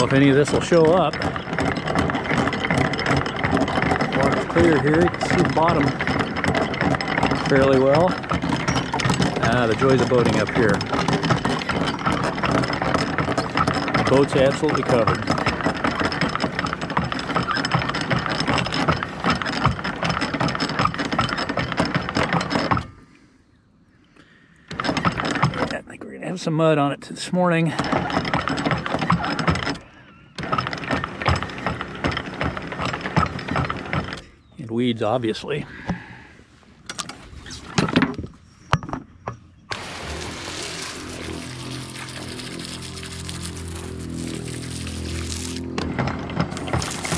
know if any of this will show up. Water's clear here. You can see the bottom fairly well. The joys of boating up here. The boat's absolutely covered. I think we're gonna have some mud on it this morning. And weeds, obviously.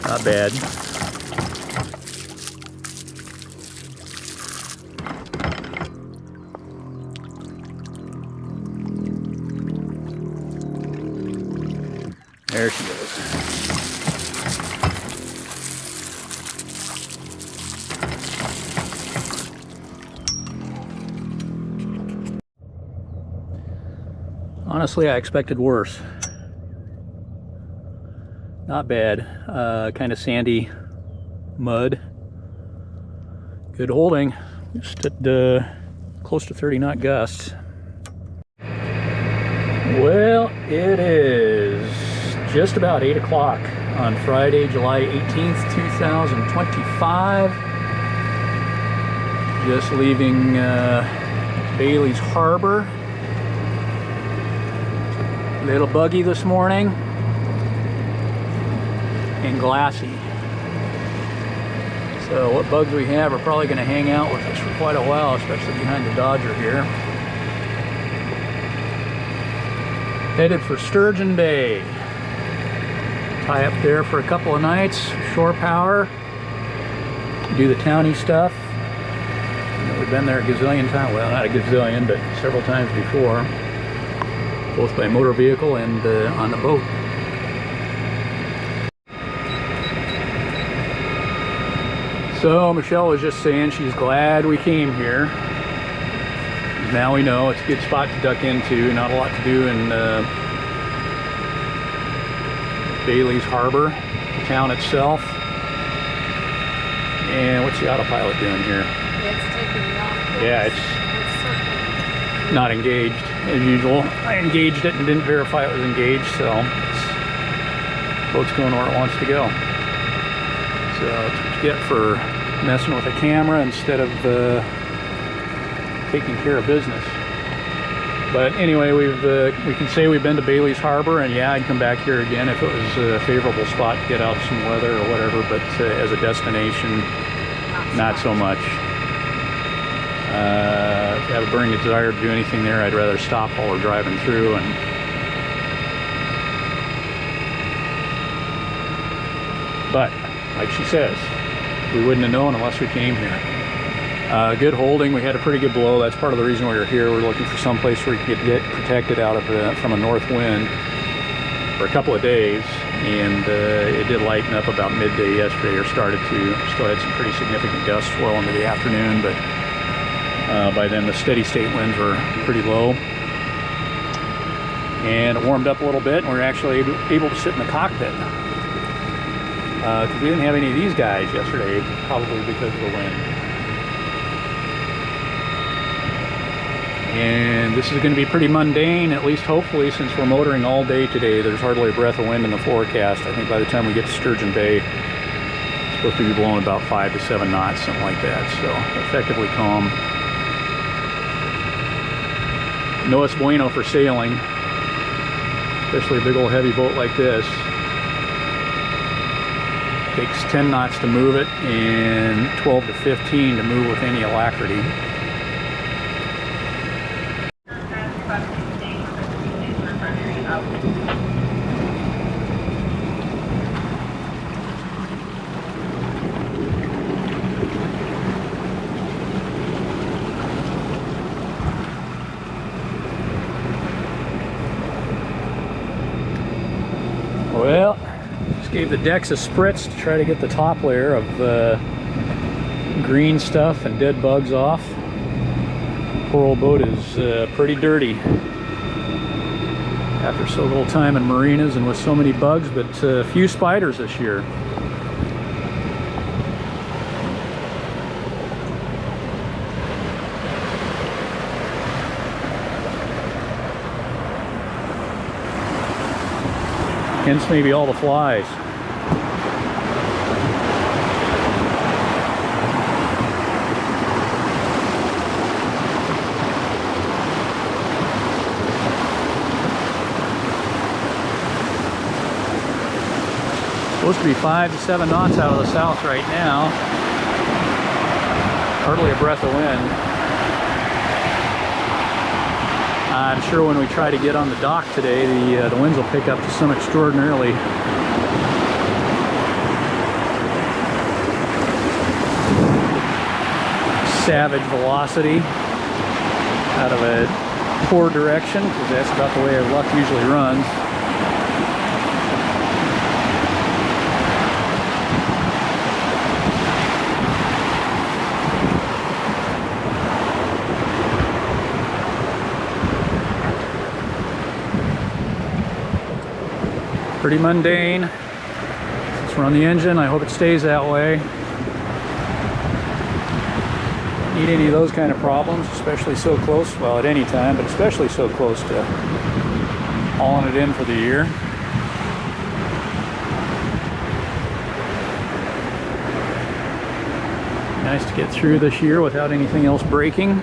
Not bad. There she goes. Honestly, I expected worse. Not bad. Kind of sandy mud. Good holding. Just at close to 30 knot gusts. Well, it is just about 8 o'clock on Friday, July 18th, 2025. Just leaving Bailey's Harbor. Little buggy this morning. And glassy. So what bugs we have are probably going to hang out with us for quite a while, especially behind the Dodger here. Headed for Sturgeon Bay. Tie up there for a couple of nights, shore power, do the towny stuff. You know, we've been there a gazillion times, well not a gazillion, but several times before, both by motor vehicle and on the boat. So Michelle was just saying she's glad we came here. Now we know it's a good spot to duck into. Not a lot to do in Bailey's Harbor, the town itself. And what's the autopilot doing here? It's taking me off course. Yeah, it's not engaged as usual. I engaged it and didn't verify it was engaged, so the boat's going where it wants to go. So that's what you get for messing with a camera instead of taking care of business. But anyway, we can say we've been to Bailey's Harbor, and yeah, I'd come back here again if it was a favorable spot to get out some weather or whatever, but as a destination, not so much. If I have a burning desire to do anything there, I'd rather stop while we're driving through. And but like she says, we wouldn't have known unless we came here. Good holding. We had a pretty good blow. That's part of the reason we were here. We're looking for some place where we could get protected out of from a north wind for a couple of days, and it did lighten up about midday yesterday, or started to. Still had some pretty significant gusts well into the afternoon, but by then the steady state winds were pretty low, and it warmed up a little bit, and we were actually able to sit in the cockpit. Because we didn't have any of these guys yesterday, probably because of the wind. And this is going to be pretty mundane, at least hopefully, since we're motoring all day today. There's hardly a breath of wind in the forecast. I think by the time we get to Sturgeon Bay, it's supposed to be blowing about 5 to 7 knots, something like that. So effectively calm. No es bueno for sailing, especially a big old heavy boat like this. Takes 10 knots to move it and 12 to 15 to move with any alacrity. Well, just gave the decks a spritz to try to get the top layer of green stuff and dead bugs off. Poor old boat is pretty dirty. after so little time in marinas and with so many bugs, but few spiders this year. Hence maybe all the flies. Supposed to be 5 to 7 knots out of the south right now. Hardly a breath of wind. I'm sure when we try to get on the dock today, the winds will pick up to some extraordinarily savage velocity out of a poor direction, because that's about the way our luck usually runs. Pretty mundane. Let's run the engine. I hope it stays that way. Need any of those kind of problems, especially so close, well, at any time, but especially so close to hauling it in for the year. Nice to get through this year without anything else breaking.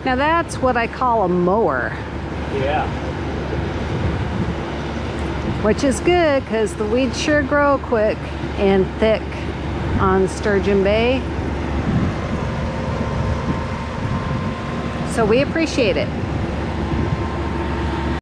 Now that's what I call a mower, Yeah. which is good because the weeds sure grow quick and thick on Sturgeon Bay. So we appreciate it.